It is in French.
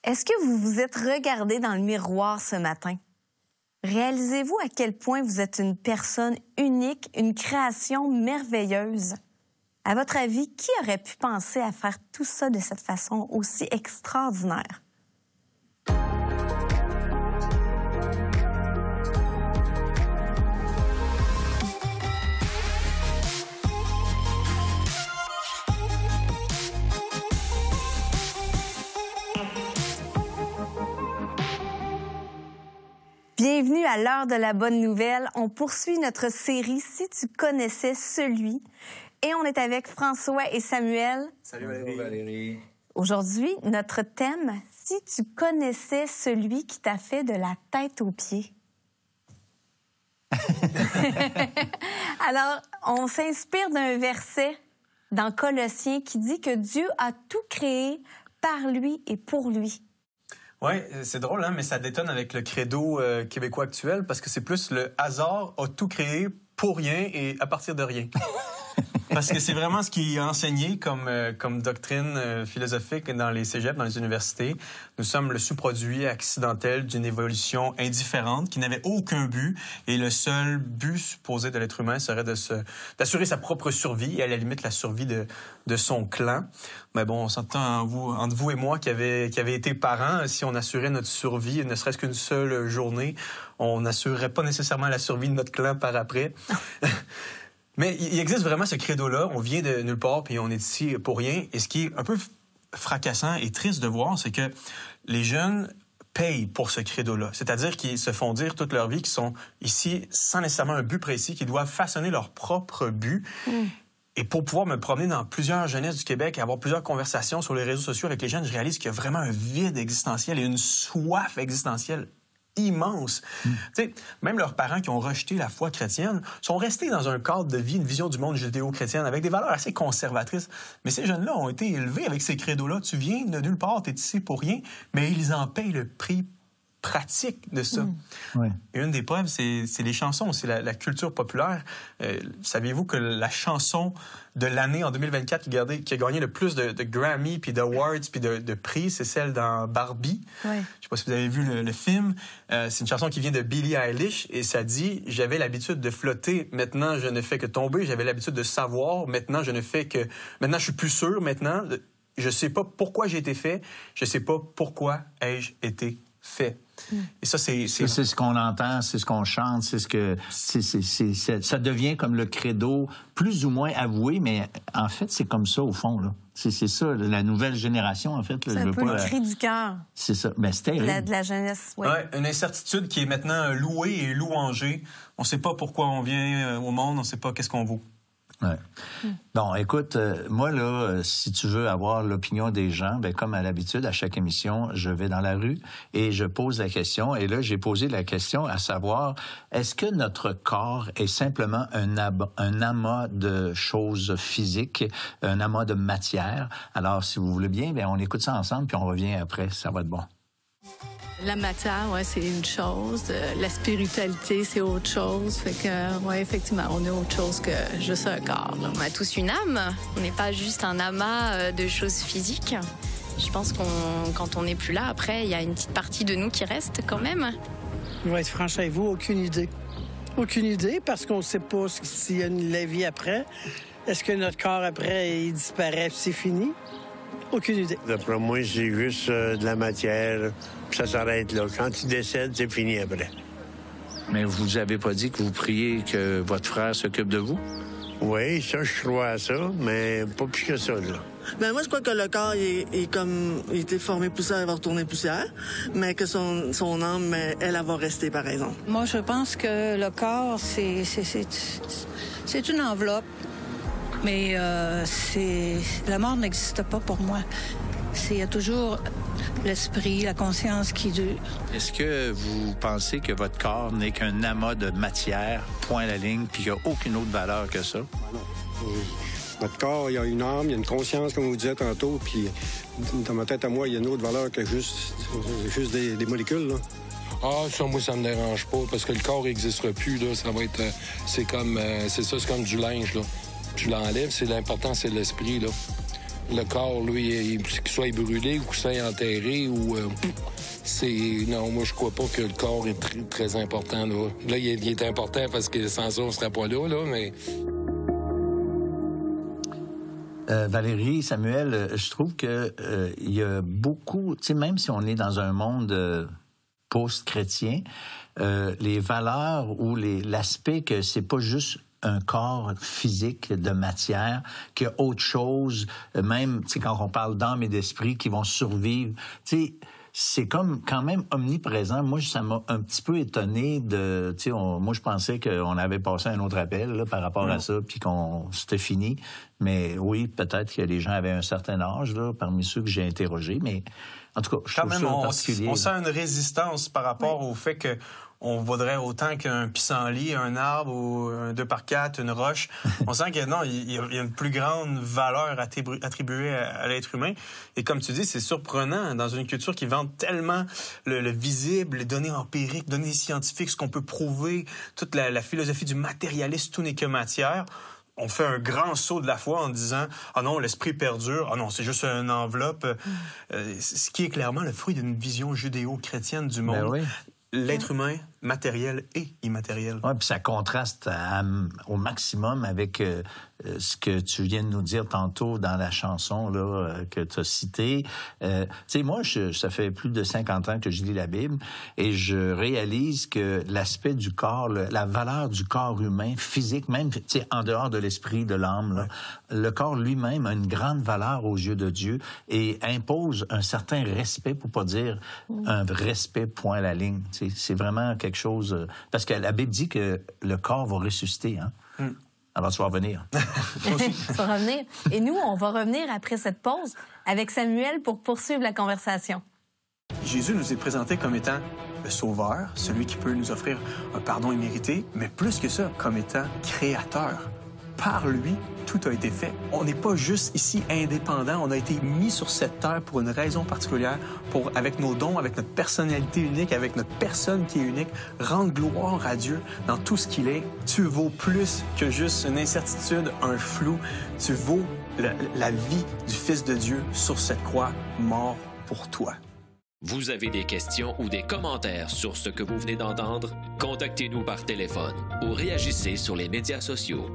Est-ce que vous vous êtes regardé dans le miroir ce matin? Réalisez-vous à quel point vous êtes une personne unique, une création merveilleuse? À votre avis, qui aurait pu penser à faire tout ça de cette façon aussi extraordinaire? Bienvenue à l'heure de la bonne nouvelle. On poursuit notre série « Si tu connaissais celui ». Et on est avec François et Samuel. Salut Valérie. Valérie. Aujourd'hui, notre thème « Si tu connaissais celui qui t'a fait de la tête aux pieds ». Alors, on s'inspire d'un verset dans Colossiens qui dit que Dieu a tout créé par lui et pour lui. Oui, c'est drôle, hein, mais ça détonne avec le credo québécois actuel parce que c'est plus le hasard a tout créé pour rien et à partir de rien. Parce que c'est vraiment ce qui est enseigné comme doctrine philosophique dans les cégeps, dans les universités. Nous sommes le sous-produit accidentel d'une évolution indifférente qui n'avait aucun but. Et le seul but supposé de l'être humain serait d'assurer sa propre survie et à la limite la survie de son clan. Mais bon, on s'entend entre vous et moi qui avait été parents, si on assurait notre survie, ne serait-ce qu'une seule journée, on n'assurerait pas nécessairement la survie de notre clan par après. Mais il existe vraiment ce credo-là. On vient de nulle part puis on est ici pour rien. Et ce qui est un peu fracassant et triste de voir, c'est que les jeunes payent pour ce credo-là. C'est-à-dire qu'ils se font dire toute leur vie qu'ils sont ici sans nécessairement un but précis, qu'ils doivent façonner leur propre but. Et pour pouvoir me promener dans plusieurs jeunesses du Québec et avoir plusieurs conversations sur les réseaux sociaux avec les jeunes, je réalise qu'il y a vraiment un vide existentiel et une soif existentielle immense. Tu sais, même leurs parents qui ont rejeté la foi chrétienne sont restés dans un cadre de vie, une vision du monde judéo-chrétienne avec des valeurs assez conservatrices. Mais ces jeunes-là ont été élevés avec ces credos-là. Tu viens de nulle part, tu es ici pour rien, mais ils en payent le prix pratique de ça. Ouais. Et une des preuves, c'est les chansons, c'est la culture populaire. Saviez-vous que la chanson de l'année en 2024 qui a gagné le plus de Grammy, puis d'Awards, puis de prix, c'est celle dans Barbie. Ouais. Je sais pas si vous avez vu le film. C'est une chanson qui vient de Billie Eilish et ça dit « J'avais l'habitude de flotter, maintenant je ne fais que tomber. J'avais l'habitude de savoir, maintenant je suis plus sûr, maintenant je sais pas pourquoi j'ai été fait, je sais pas pourquoi ai-je été fait. » Et ça, c'est ce qu'on entend, c'est ce qu'on chante, ça devient comme le credo plus ou moins avoué, mais en fait, c'est comme ça au fond, là. C'est ça, la nouvelle génération, en fait. C'est un peu le cri du cœur. C'est ça. Mais c'était de la jeunesse, oui. Ouais, une incertitude qui est maintenant louée et louangée. On ne sait pas pourquoi on vient au monde, on ne sait pas qu'est-ce qu'on vaut. Ouais. Bon, écoute, moi, là, si tu veux avoir l'opinion des gens, ben comme à l'habitude, à chaque émission, je vais dans la rue et je pose la question. Et là, j'ai posé la question à savoir, est-ce que notre corps est simplement un amas de choses physiques, un amas de matière? Alors, si vous voulez bien, ben on écoute ça ensemble, puis on revient après. Ça va être bon. La matière, ouais, c'est une chose. La spiritualité, c'est autre chose. Fait que, ouais, effectivement, on est autre chose que juste un corps, là. On a tous une âme. On n'est pas juste un amas de choses physiques. Je pense quand on n'est plus là, après, il y a une petite partie de nous qui reste quand même. Je vais être franche avec vous, aucune idée. Aucune idée, parce qu'on ne sait pas s'il y a la vie après. Est-ce que notre corps, après, il disparaît, c'est fini? Aucune idée. D'après moi, c'est juste de la matière, puis ça s'arrête là. Quand tu décèdes, c'est fini après. Mais vous avez pas dit que vous priez que votre frère s'occupe de vous? Oui, ça, je crois à ça, mais pas plus que ça, là. Ben moi, je crois que le corps, il était formé poussière, il va retourner poussière, mais que son âme, elle va rester, par exemple. Moi, je pense que le corps, c'est une enveloppe. Mais la mort n'existe pas pour moi. Il y a toujours l'esprit, la conscience qui dure. Est-ce que vous pensez que votre corps n'est qu'un amas de matière, point à la ligne, puis qu'il n'y a aucune autre valeur que ça? Non. Notre corps, il y a une âme, il y a une conscience, comme vous disiez tantôt, puis dans ma tête à moi, il y a une autre valeur que juste des molécules, là. Ah, ça, moi, ça me dérange pas, parce que le corps n'existera plus, là. Ça va être... c'est comme du linge, là. Tu l'enlèves, c'est l'important, c'est l'esprit, là. Le corps, lui, qu'il soit brûlé ou qu'il soit enterré ou... Non, moi, je crois pas que le corps est très, très important, là. Là, il est important parce que sans ça, on serait pas là, mais... Valérie, Samuel, je trouve que il y a beaucoup... Tu sais, même si on est dans un monde post-chrétien, les valeurs ou l'aspect que c'est pas juste un corps physique de matière, qu'il y a autre chose, même, tu sais, quand on parle d'âme et d'esprit qui vont survivre, tu sais, c'est comme quand même omniprésent. Moi, ça m'a un petit peu étonné de... Tu sais, moi, je pensais qu'on avait passé un autre appel là, par rapport à ça, puis qu'on c'était fini. Mais oui, peut-être que les gens avaient un certain âge, là, parmi ceux que j'ai interrogés, mais en tout cas, je trouve ça particulier. On sent une résistance par rapport au fait que on vaudrait autant qu'un pissenlit, un arbre ou un 2x4, une roche. On sent que non, il y a une plus grande valeur attribuée à l'être humain. Et comme tu dis, c'est surprenant dans une culture qui vante tellement le visible, les données empiriques, données scientifiques, ce qu'on peut prouver, toute la philosophie du matérialisme, tout n'est que matière. On fait un grand saut de la foi en disant « Ah non, l'esprit perdure. Ah non, c'est juste une enveloppe. » Ce qui est clairement le fruit d'une vision judéo-chrétienne du monde. Ben oui. L'être humain, matériel et immatériel. Oui, puis ça contraste au maximum avec ce que tu viens de nous dire tantôt dans la chanson là, que tu as citée. Tu sais, moi, ça fait plus de 50 ans que je lis la Bible et je réalise que l'aspect du corps, la valeur du corps humain, physique, même en dehors de l'esprit, de l'âme, là, le corps lui-même a une grande valeur aux yeux de Dieu et impose un certain respect, pour pas dire un respect point à la ligne. T'sais, c'est vraiment quelque chose... parce que la Bible dit que le corps va ressusciter, hein? Alors, tu vas revenir. Tu vas revenir. Et nous, on va revenir après cette pause avec Samuel pour poursuivre la conversation. Jésus nous est présenté comme étant le Sauveur, celui qui peut nous offrir un pardon immérité, mais plus que ça, comme étant créateur. Par lui, tout a été fait. On n'est pas juste ici indépendant, on a été mis sur cette terre pour une raison particulière, pour, avec nos dons, avec notre personnalité unique, avec notre personne qui est unique, rendre gloire à Dieu dans tout ce qu'il est. Tu vaux plus que juste une incertitude, un flou. Tu vaux la vie du Fils de Dieu sur cette croix, mort pour toi. Vous avez des questions ou des commentaires sur ce que vous venez d'entendre? Contactez-nous par téléphone ou réagissez sur les médias sociaux.